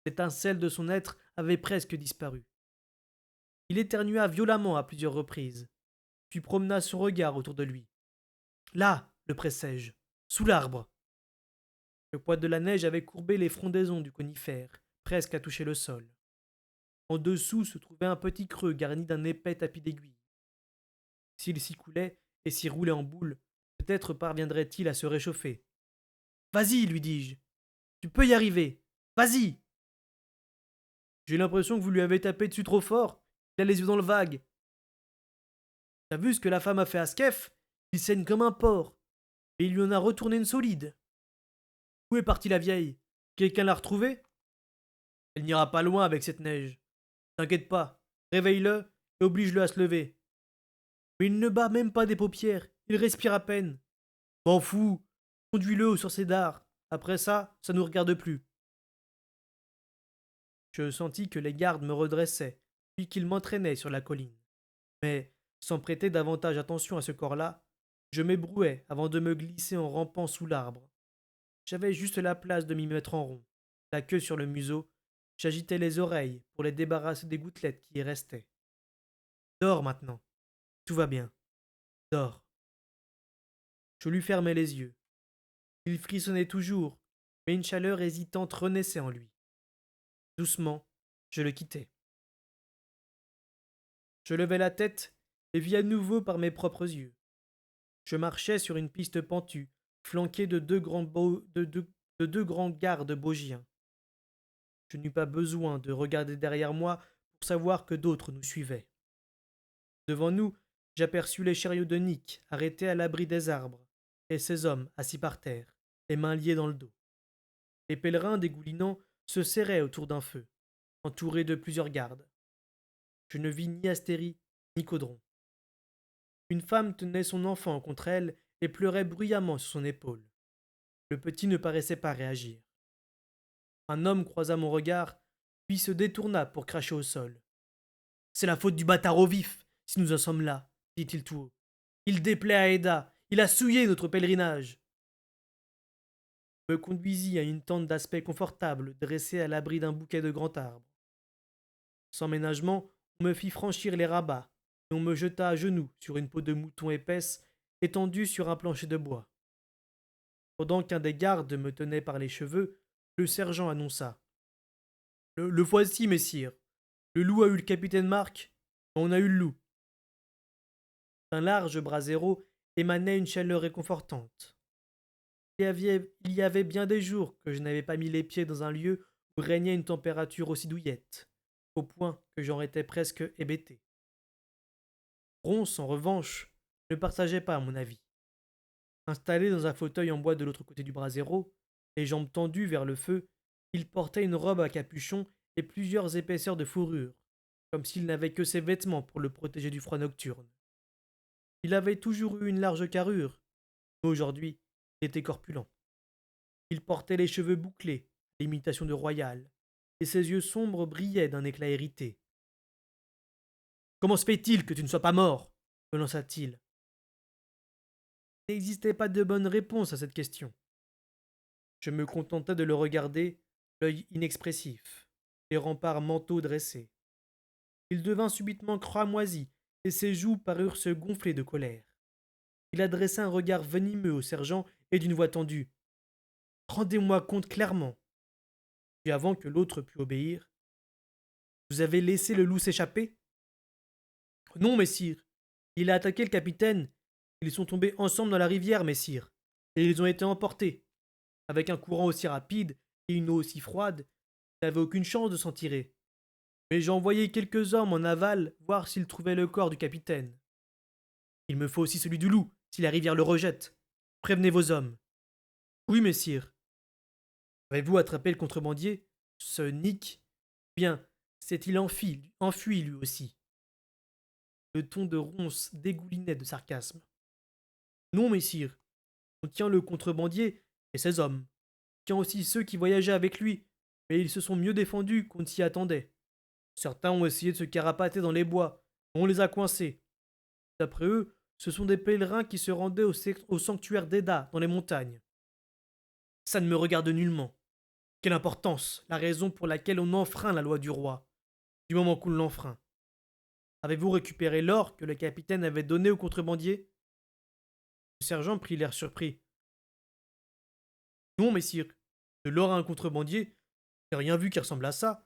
L'étincelle de son être avait presque disparu. Il éternua violemment à plusieurs reprises, puis promena son regard autour de lui. Là, le pressai-je, sous l'arbre. Le poids de la neige avait courbé les frondaisons du conifère, presque à toucher le sol. En dessous se trouvait un petit creux garni d'un épais tapis d'aiguilles. S'il s'y coulait et s'y roulait en boule, peut-être parviendrait-il à se réchauffer. Vas-y, lui dis-je. Tu peux y arriver. Vas-y. J'ai l'impression que vous lui avez tapé dessus trop fort. Il a les yeux dans le vague. T'as vu ce que la femme a fait à Skef? Il saigne comme un porc. Et il lui en a retourné une solide. Où est partie la vieille? Quelqu'un l'a retrouvée? Elle n'ira pas loin avec cette neige. T'inquiète pas. Réveille-le et oblige-le à se lever. Mais il ne bat même pas des paupières. Il respire à peine. M'en fous. Conduis-le sur ses dards. Après ça, ça nous regarde plus. Je sentis que les gardes me redressaient, puis qu'ils m'entraînaient sur la colline. Mais, sans prêter davantage attention à ce corps-là, je m'ébrouais avant de me glisser en rampant sous l'arbre. J'avais juste la place de m'y mettre en rond, la queue sur le museau. J'agitais les oreilles pour les débarrasser des gouttelettes qui y restaient. Dors maintenant. Tout va bien. Dors. Je lui fermai les yeux. Il frissonnait toujours, mais une chaleur hésitante renaissait en lui. Doucement, je le quittai. Je levai la tête et vis à nouveau par mes propres yeux. Je marchais sur une piste pentue, flanquée de deux grands gardes bogiens. Je n'eus pas besoin de regarder derrière moi pour savoir que d'autres nous suivaient. Devant nous, j'aperçus les chariots de Nick arrêtés à l'abri des arbres, et ces hommes assis par terre, les mains liées dans le dos. Les pèlerins dégoulinants se serraient autour d'un feu, entourés de plusieurs gardes. Je ne vis ni Astérie, ni Caudron. Une femme tenait son enfant contre elle et pleurait bruyamment sur son épaule. Le petit ne paraissait pas réagir. Un homme croisa mon regard, puis se détourna pour cracher au sol. C'est la faute du bâtard au vif, si nous en sommes là, dit-il tout haut. Il déplaît à Eda, il a souillé notre pèlerinage. Me conduisit à une tente d'aspect confortable, dressée à l'abri d'un bouquet de grands arbres. Sans ménagement, on me fit franchir les rabats, et on me jeta à genoux sur une peau de mouton épaisse, étendue sur un plancher de bois. Pendant qu'un des gardes me tenait par les cheveux, le sergent annonça. Le voici, messire. Le loup a eu le capitaine Marc, on a eu le loup. D'un large brasero émanait une chaleur réconfortante. Il y avait bien des jours que je n'avais pas mis les pieds dans un lieu où régnait une température aussi douillette, au point que j'en étais presque hébété. Ronce, en revanche, ne partageait pas mon avis. Installé dans un fauteuil en bois de l'autre côté du brasero, les jambes tendues vers le feu, il portait une robe à capuchon et plusieurs épaisseurs de fourrure, comme s'il n'avait que ses vêtements pour le protéger du froid nocturne. Il avait toujours eu une large carrure, mais aujourd'hui, il était corpulent. Il portait les cheveux bouclés, l'imitation de royal, et ses yeux sombres brillaient d'un éclat irrité. Comment se fait-il que tu ne sois pas mort? Me lança-t-il. Il n'existait pas de bonne réponse à cette question. Je me contentai de le regarder, l'œil inexpressif, les remparts mentaux dressés. Il devint subitement cramoisi, et ses joues parurent se gonfler de colère. Il adressa un regard venimeux au sergent et d'une voix tendue. Rendez-moi compte clairement. Puis avant que l'autre pût obéir, vous avez laissé le loup s'échapper? Non, messire. Il a attaqué le capitaine. Ils sont tombés ensemble dans la rivière, messire, et ils ont été emportés. Avec un courant aussi rapide et une eau aussi froide, il n'avait aucune chance de s'en tirer. Mais j'ai envoyé quelques hommes en aval voir s'ils trouvaient le corps du capitaine. Il me faut aussi celui du loup, si la rivière le rejette. Prévenez vos hommes. Oui, messire. Avez-vous attrapé le contrebandier? Ce Nick? Bien, s'est-il enfui lui aussi? Le ton de Ronce dégoulinait de sarcasme. Non, messire. On tient le contrebandier et ses hommes. On tient aussi ceux qui voyageaient avec lui, mais ils se sont mieux défendus qu'on ne s'y attendait. Certains ont essayé de se carapater dans les bois, on les a coincés. D'après eux, ce sont des pèlerins qui se rendaient au sanctuaire d'Eda, dans les montagnes. Ça ne me regarde nullement. Quelle importance, la raison pour laquelle on enfreint la loi du roi, du moment qu'on l'enfreint. Avez-vous récupéré l'or que le capitaine avait donné au contrebandier? Le sergent prit l'air surpris. Non, messire. De l'or à un contrebandier, j'ai rien vu qui ressemble à ça.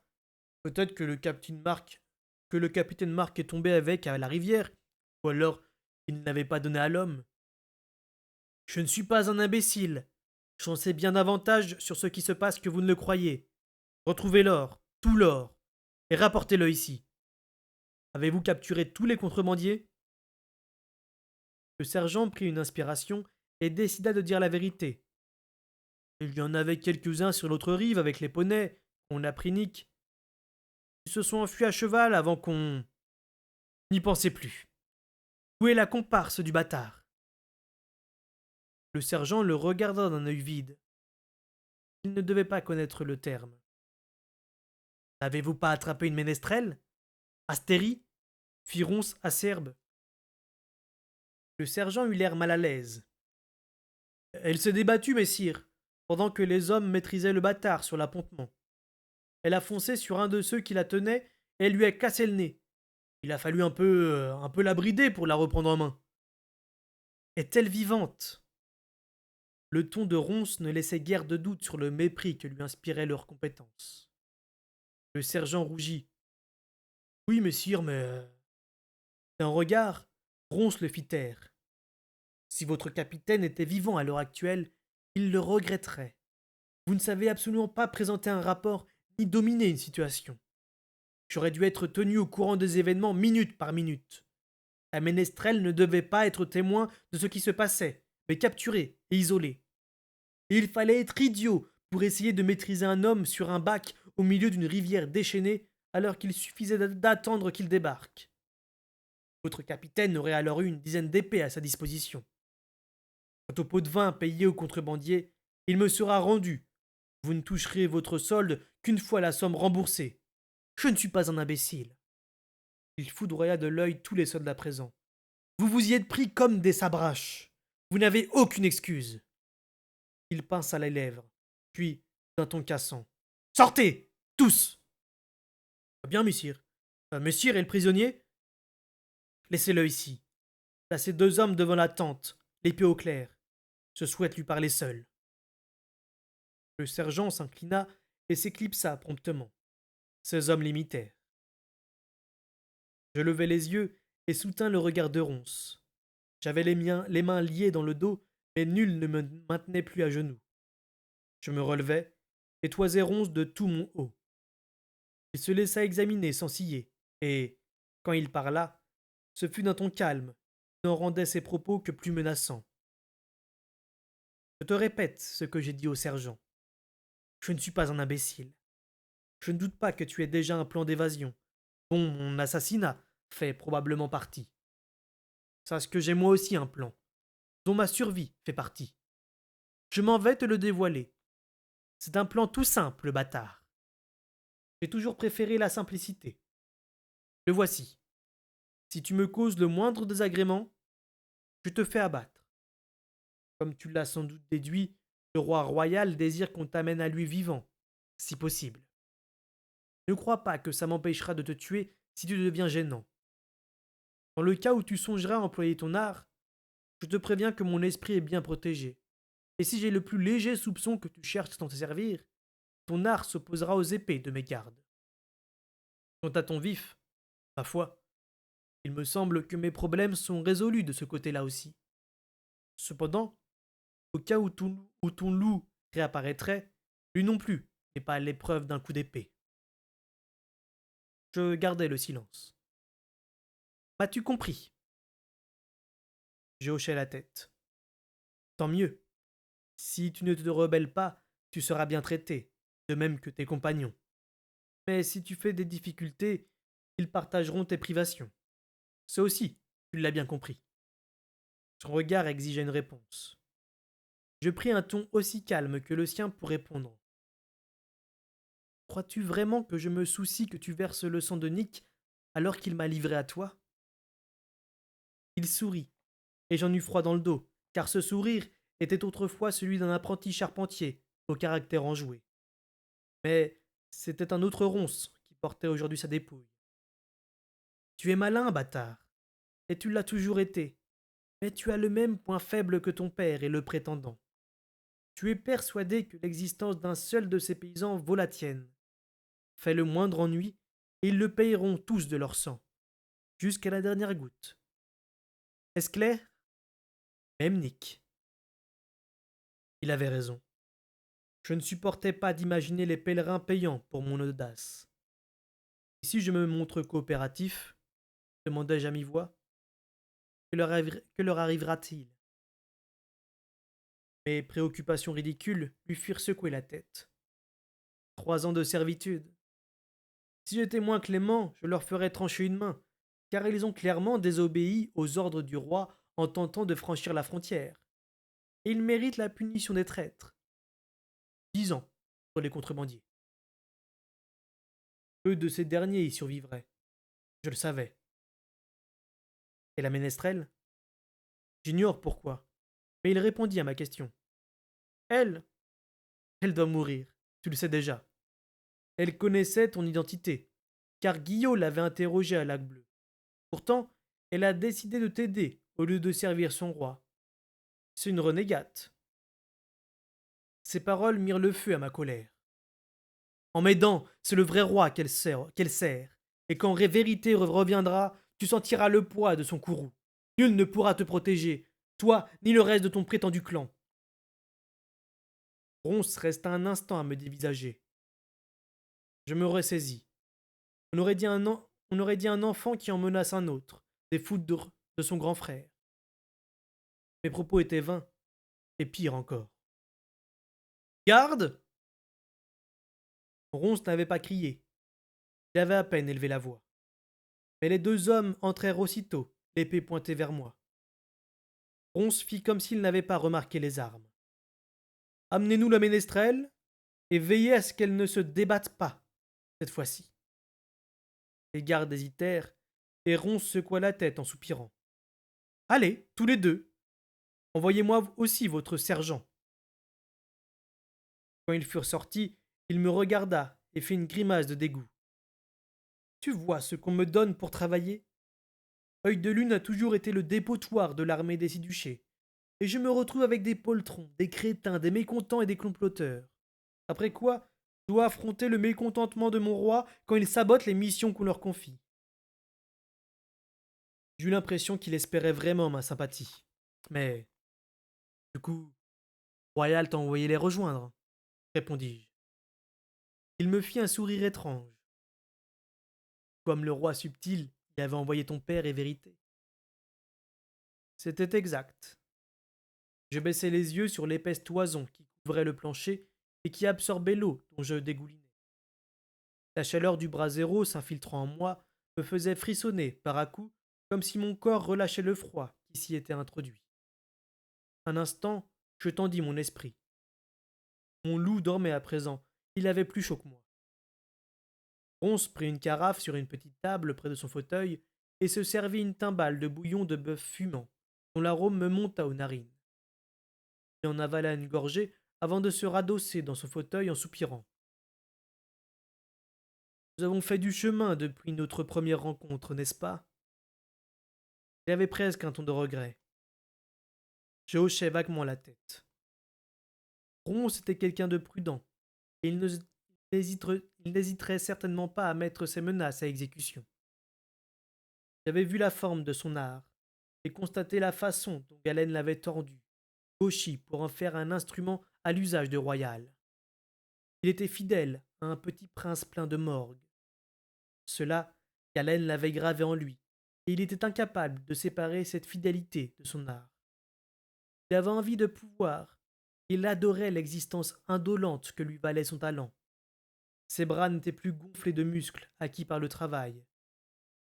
Peut-être que le capitaine Marc est tombé avec à la rivière, ou alors il ne l'avait pas donné à l'homme. Je ne suis pas un imbécile. J'en sais bien davantage sur ce qui se passe que vous ne le croyez. Retrouvez l'or, tout l'or, et rapportez-le ici. Avez-vous capturé tous les contrebandiers? Le sergent prit une inspiration et décida de dire la vérité. Il y en avait quelques-uns sur l'autre rive avec les poneys, on a pris Nick. Ils se sont enfuis à cheval avant qu'on... N'y pensez plus. Où est la comparse du bâtard? Le sergent le regarda d'un œil vide. Il ne devait pas connaître le terme. N'avez-vous pas attrapé une ménestrelle? Astérie? Fit Ronce acerbe. Le sergent eut l'air mal à l'aise. Elle s'est débattue, messire, pendant que les hommes maîtrisaient le bâtard sur l'appontement. Elle a foncé sur un de ceux qui la tenaient et elle lui a cassé le nez. Il a fallu un peu la brider pour la reprendre en main. Est-elle vivante? Le ton de Ronce ne laissait guère de doute sur le mépris que lui inspiraient leurs compétences. Le sergent rougit. Oui, messire, mais... D'un regard, Ronce le fit taire. Si votre capitaine était vivant à l'heure actuelle, il le regretterait. Vous ne savez absolument pas présenter un rapport ni dominer une situation. J'aurais dû être tenu au courant des événements minute par minute. La ménestrelle ne devait pas être témoin de ce qui se passait, mais capturée et isolée. Et il fallait être idiot pour essayer de maîtriser un homme sur un bac au milieu d'une rivière déchaînée alors qu'il suffisait d'attendre qu'il débarque. Votre capitaine aurait alors eu une dizaine d'épées à sa disposition. Quant au pot de vin payé au contrebandier, il me sera rendu. Vous ne toucherez votre solde qu'une fois la somme remboursée. Je ne suis pas un imbécile. Il foudroya de l'œil tous les soldats présents. Vous vous y êtes pris comme des sabraches. Vous n'avez aucune excuse. Il pinça les lèvres, puis, d'un ton cassant. Sortez, tous! Bien, messire. Messire et le prisonnier? Laissez-le ici. Placez deux hommes devant la tente, l'épée au clair. Je souhaite lui parler seul. Le sergent s'inclina et s'éclipsa promptement. Ces hommes l'imitèrent. Je levai les yeux et soutins le regard de Ronce. J'avais les mains liées dans le dos, mais nul ne me maintenait plus à genoux. Je me relevai et toisai Ronce de tout mon haut. Il se laissa examiner sans ciller, et, quand il parla, ce fut d'un ton calme, qui n'en rendait ses propos que plus menaçants. Je te répète ce que j'ai dit au sergent. Je ne suis pas un imbécile. Je ne doute pas que tu aies déjà un plan d'évasion, dont mon assassinat fait probablement partie. Sache que j'ai moi aussi un plan, dont ma survie fait partie. Je m'en vais te le dévoiler. C'est un plan tout simple, bâtard. J'ai toujours préféré la simplicité. Le voici. Si tu me causes le moindre désagrément, je te fais abattre. Comme tu l'as sans doute déduit, le roi royal désire qu'on t'amène à lui vivant. si possible. Ne crois pas que ça m'empêchera de te tuer si tu deviens gênant. Dans le cas où tu songeras à employer ton art, je te préviens que mon esprit est bien protégé. Et si j'ai le plus léger soupçon que tu cherches à t'en servir, ton art s'opposera aux épées de mes gardes. Quant à ton vif, ma foi, il me semble que mes problèmes sont résolus de ce côté-là aussi. Cependant, au cas où ton loup réapparaîtrait, lui non plus n'est pas à l'épreuve d'un coup d'épée. Je gardai le silence. M'as-tu compris? J'ai hoché la tête. Tant mieux. Si tu ne te rebelles pas, tu seras bien traité, de même que tes compagnons. Mais si tu fais des difficultés, ils partageront tes privations. Ça aussi, tu l'as bien compris. Son regard exigeait une réponse. Je pris un ton aussi calme que le sien pour répondre. Crois-tu vraiment que je me soucie que tu verses le sang de Nick alors qu'il m'a livré à toi? Il sourit, et j'en eus froid dans le dos, car ce sourire était autrefois celui d'un apprenti charpentier, au caractère enjoué. Mais c'était un autre ronce qui portait aujourd'hui sa dépouille. Tu es malin, bâtard, et tu l'as toujours été, mais tu as le même point faible que ton père et le prétendant. Tu es persuadé que l'existence d'un seul de ces paysans vaut la tienne. Fais le moindre ennui, et ils le payeront tous de leur sang, jusqu'à la dernière goutte. Est-ce clair? Même Nick. Il avait raison. Je ne supportais pas d'imaginer les pèlerins payant pour mon audace. Et si je me montre coopératif, demandai-je à mi-voix, que leur arrivera-t-il? Mes préoccupations ridicules lui firent secouer la tête. 3 ans de servitude. Si j'étais moins clément, je leur ferais trancher une main, car ils ont clairement désobéi aux ordres du roi en tentant de franchir la frontière. Et ils méritent la punition des traîtres. 10 ans pour les contrebandiers. Peu de ces derniers y survivraient. Je le savais. Et la ménestrelle? J'ignore pourquoi. Mais il répondit à ma question. Elle? Elle doit mourir. Tu le sais déjà. Elle connaissait ton identité, car Guillaume l'avait interrogée à Lac Bleu. Pourtant, elle a décidé de t'aider au lieu de servir son roi. C'est une renégate. Ces paroles mirent le feu à ma colère. En m'aidant, c'est le vrai roi qu'elle sert, et quand vérité reviendra, tu sentiras le poids de son courroux. Nul ne pourra te protéger, toi ni le reste de ton prétendu clan. Ronce resta un instant à me dévisager. Je me ressaisis. On aurait dit un enfant qui en menace un autre, des foudres de son grand frère. Mes propos étaient vains, et pire encore. Garde! Ronce n'avait pas crié. Il avait à peine élevé la voix. Mais les 2 hommes entrèrent aussitôt, l'épée pointée vers moi. Ronce fit comme s'il n'avait pas remarqué les armes. Amenez-nous la ménestrelle, et veillez à ce qu'elle ne se débatte pas, cette fois-ci. Les gardes hésitèrent, et Ronce secoua la tête en soupirant. Allez, tous les deux. Envoyez-moi aussi votre sergent. Quand ils furent sortis, il me regarda et fit une grimace de dégoût. Tu vois ce qu'on me donne pour travailler? Œil de Lune a toujours été le dépotoir de l'armée des Siduchés, et je me retrouve avec des poltrons, des crétins, des mécontents et des comploteurs. Après quoi, je dois affronter le mécontentement de mon roi quand il sabote les missions qu'on leur confie. J'eus l'impression qu'il espérait vraiment ma sympathie. Mais, du coup, Royal t'a envoyé les rejoindre, répondis-je. Il me fit un sourire étrange. Comme le roi subtil y avait envoyé ton père et vérité. C'était exact. Je baissai les yeux sur l'épaisse toison qui couvrait le plancher et qui absorbait l'eau dont je dégoulinais. La chaleur du brasero s'infiltrant en moi me faisait frissonner par à coups comme si mon corps relâchait le froid qui s'y était introduit. Un instant, je tendis mon esprit. Mon loup dormait à présent, il avait plus chaud que moi. Ronce prit une carafe sur une petite table près de son fauteuil et se servit une timbale de bouillon de bœuf fumant, dont l'arôme me monta aux narines. Il en avala une gorgée avant de se radosser dans son fauteuil en soupirant. Nous avons fait du chemin depuis notre première rencontre, n'est-ce pas? Il avait presque un ton de regret. Je hochai vaguement la tête. Ronce était quelqu'un de prudent, et il n'hésiterait certainement pas à mettre ses menaces à exécution. J'avais vu la forme de son art, et constaté la façon dont Galen l'avait tordu, gauchi pour en faire un instrument à l'usage de Royal. Il était fidèle à un petit prince plein de morgue. Cela, Galen l'avait gravé en lui, et il était incapable de séparer cette fidélité de son art. Il avait envie de pouvoir, il adorait l'existence indolente que lui valait son talent. Ses bras n'étaient plus gonflés de muscles acquis par le travail.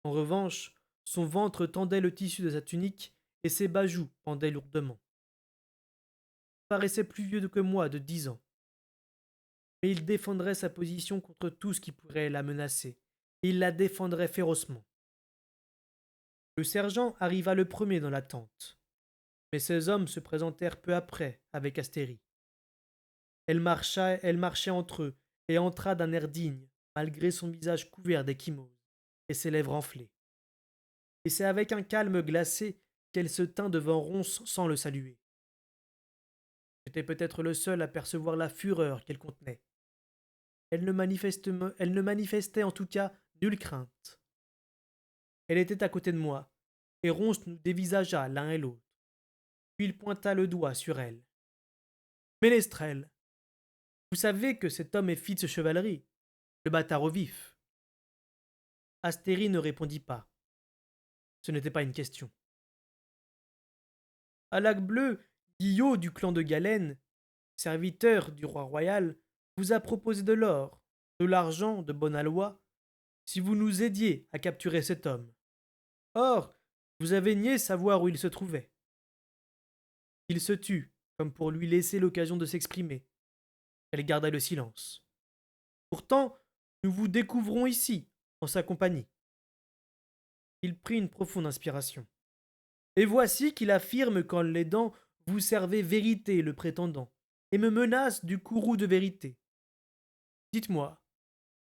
En revanche, son ventre tendait le tissu de sa tunique et ses bajoux pendaient lourdement. Il paraissait plus vieux que moi de 10 ans, mais il défendrait sa position contre tout ce qui pourrait la menacer, et il la défendrait férocement. Le sergent arriva le premier dans la tente, mais ses hommes se présentèrent peu après avec Astérie. Elle marchait entre eux et entra d'un air digne, malgré son visage couvert d'échymoses et ses lèvres enflées. Et c'est avec un calme glacé qu'elle se tint devant Ronce sans le saluer. J'étais peut-être le seul à percevoir la fureur qu'elle contenait. Elle ne manifestait en tout cas nulle crainte. Elle était à côté de moi, et Ronce nous dévisagea l'un et l'autre. Puis il pointa le doigt sur elle. Ménestrel, vous savez que cet homme est fils de chevalerie, le bâtard au vif. Astérie ne répondit pas. Ce n'était pas une question. À Lac Bleu, Guillot du clan de Galène, serviteur du roi royal, vous a proposé de l'or, de l'argent de bonne aloi, si vous nous aidiez à capturer cet homme. Or, vous avez nié savoir où il se trouvait. Il se tut, comme pour lui laisser l'occasion de s'exprimer. Elle garda le silence. Pourtant, nous vous découvrons ici, en sa compagnie. Il prit une profonde inspiration. Et voici qu'il affirme qu'en l'aidant, vous servez vérité le prétendant, et me menace du courroux de vérité. Dites-moi,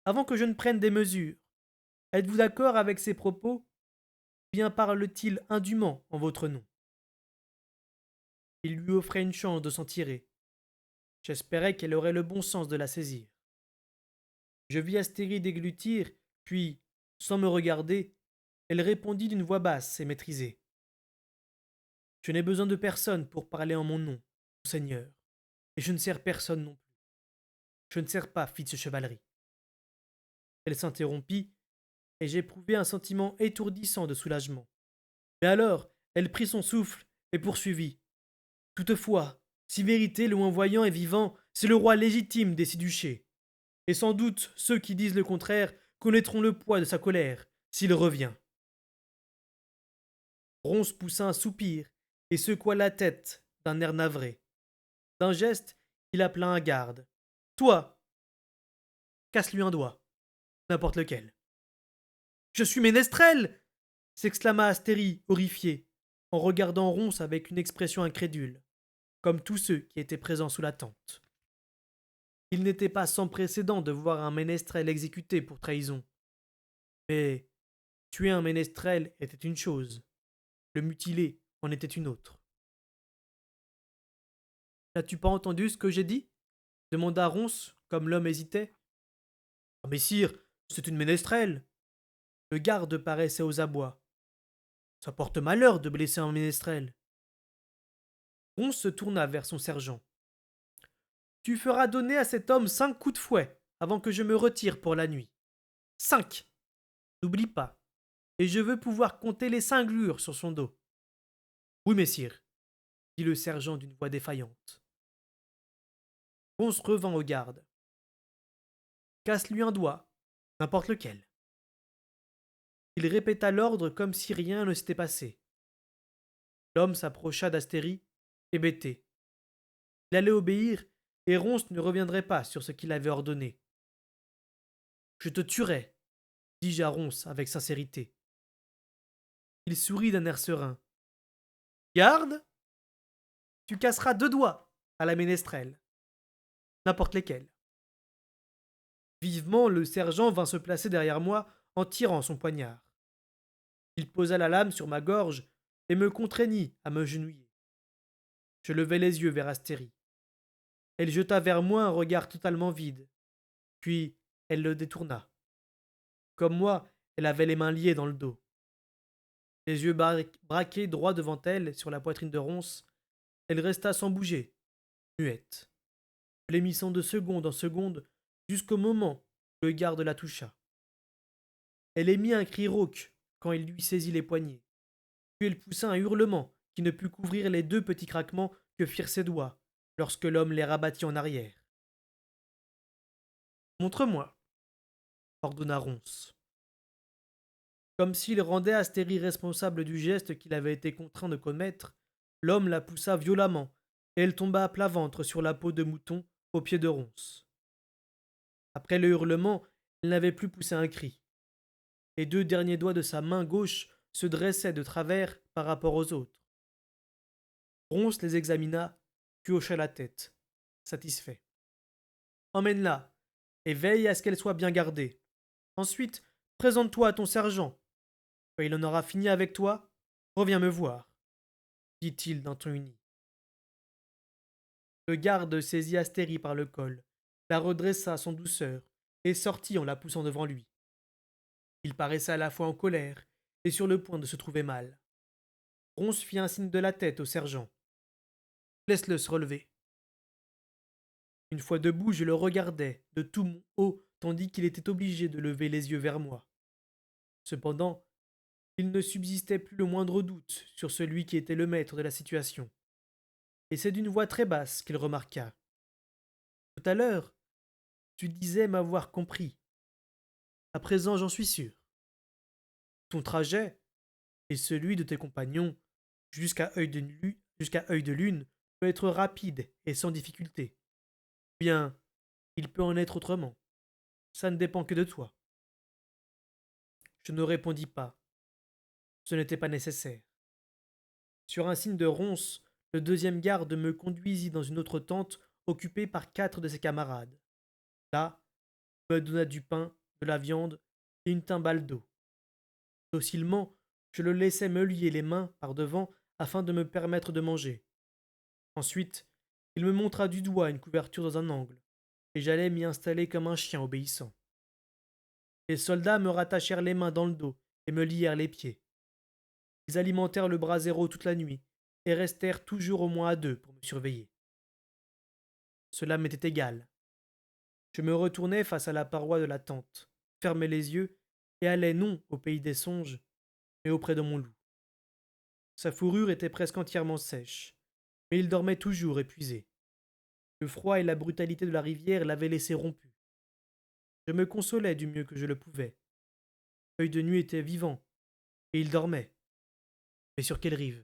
avant que je ne prenne des mesures, êtes-vous d'accord avec ces propos, ou bien parle-t-il indûment en votre nom? Il lui offrait une chance de s'en tirer. J'espérais qu'elle aurait le bon sens de la saisir. Je vis Astérie déglutir, puis, sans me regarder, elle répondit d'une voix basse et maîtrisée. Je n'ai besoin de personne pour parler en mon nom, Seigneur, et je ne sers personne non plus. Je ne sers pas fils de chevalerie. Elle s'interrompit, et j'éprouvai un sentiment étourdissant de soulagement. Mais alors, elle prit son souffle et poursuivit. Toutefois, si vérité le voyant est vivant, c'est le roi légitime des six duchés. Et sans doute ceux qui disent le contraire connaîtront le poids de sa colère, s'il revient. Ronce poussa un soupir et secoua la tête d'un air navré. D'un geste, il appela un garde. Toi, casse-lui un doigt, n'importe lequel. Je suis ménestrel s'exclama Astérie, horrifiée, en regardant Ronce avec une expression incrédule, comme tous ceux qui étaient présents sous la tente. Il n'était pas sans précédent de voir un ménestrel exécuté pour trahison. Mais tuer un ménestrel était une chose, le mutiler en était une autre. N'as-tu pas entendu ce que j'ai dit? Demanda Ronce, comme l'homme hésitait. Ah, mais sire, c'est une ménestrelle. Le garde paraissait aux abois. Ça porte malheur de blesser un ménestrel. Ronce se tourna vers son sergent. Tu feras donner à cet homme 5 coups de fouet avant que je me retire pour la nuit. 5. N'oublie pas. Et je veux pouvoir compter les cinglures sur son dos. Oui, messire, dit le sergent d'une voix défaillante. Ronce revint au garde. Casse-lui un doigt, n'importe lequel. Il répéta l'ordre comme si rien ne s'était passé. L'homme s'approcha d'Astérie, hébété. Il allait obéir, et Ronce ne reviendrait pas sur ce qu'il avait ordonné. Je te tuerai, dis-je à Ronce avec sincérité. Il sourit d'un air serein. Garde, tu casseras 2 doigts à la ménestrelle, n'importe lesquels. Vivement, le sergent vint se placer derrière moi en tirant son poignard. Il posa la lame sur ma gorge et me contraignit à me genouiller. Je levai les yeux vers Astérie. Elle jeta vers moi un regard totalement vide, puis elle le détourna. Comme moi, elle avait les mains liées dans le dos. Les yeux braqués droit devant elle, sur la poitrine de Ronce, elle resta sans bouger, muette, blêmissant de seconde en seconde, jusqu'au moment où le garde la toucha. Elle émit un cri rauque quand il lui saisit les poignets, puis elle poussa un hurlement qui ne put couvrir les 2 petits craquements que firent ses doigts lorsque l'homme les rabattit en arrière. Montre-moi, ordonna Ronce. Comme s'il rendait Astérie responsable du geste qu'il avait été contraint de commettre, l'homme la poussa violemment, et elle tomba à plat ventre sur la peau de mouton aux pieds de Ronce. Après le hurlement, elle n'avait plus poussé un cri. Les 2 derniers doigts de sa main gauche se dressaient de travers par rapport aux autres. Ronce les examina, puis hocha la tête, satisfait. Emmène-la, et veille à ce qu'elle soit bien gardée. Ensuite, présente-toi à ton sergent. Quand il en aura fini avec toi, reviens me voir, dit-il d'un ton uni. Le garde saisit Astérie par le col, la redressa sans douceur, et sortit en la poussant devant lui. Il paraissait à la fois en colère et sur le point de se trouver mal. Ronce fit un signe de la tête au sergent. Laisse-le se relever. Une fois debout, je le regardais de tout mon haut, tandis qu'il était obligé de lever les yeux vers moi. Cependant, il ne subsistait plus le moindre doute sur celui qui était le maître de la situation. Et c'est d'une voix très basse qu'il remarqua. Tout à l'heure, tu disais m'avoir compris. À présent, j'en suis sûr. Ton trajet, et celui de tes compagnons, jusqu'à œil de lune, peut être rapide et sans difficulté. Bien, il peut en être autrement. Ça ne dépend que de toi. Je ne répondis pas. Ce n'était pas nécessaire. Sur un signe de Ronce, le 2e garde me conduisit dans une autre tente occupée par 4 de ses camarades. Là, il me donna du pain, de la viande et une timbale d'eau. Docilement, je le laissai me lier les mains par devant afin de me permettre de manger. Ensuite, il me montra du doigt une couverture dans un angle, et j'allais m'y installer comme un chien obéissant. Les soldats me rattachèrent les mains dans le dos et me lièrent les pieds. Ils alimentèrent le brasero toute la nuit et restèrent toujours au moins à 2 pour me surveiller. Cela m'était égal. Je me retournai face à la paroi de la tente, fermai les yeux et allais non au pays des songes, mais auprès de mon loup. Sa fourrure était presque entièrement sèche, mais il dormait toujours épuisé. Le froid et la brutalité de la rivière l'avaient laissé rompu. Je me consolais du mieux que je le pouvais. Œil de nuit était vivant, et il dormait. Mais sur quelle rive?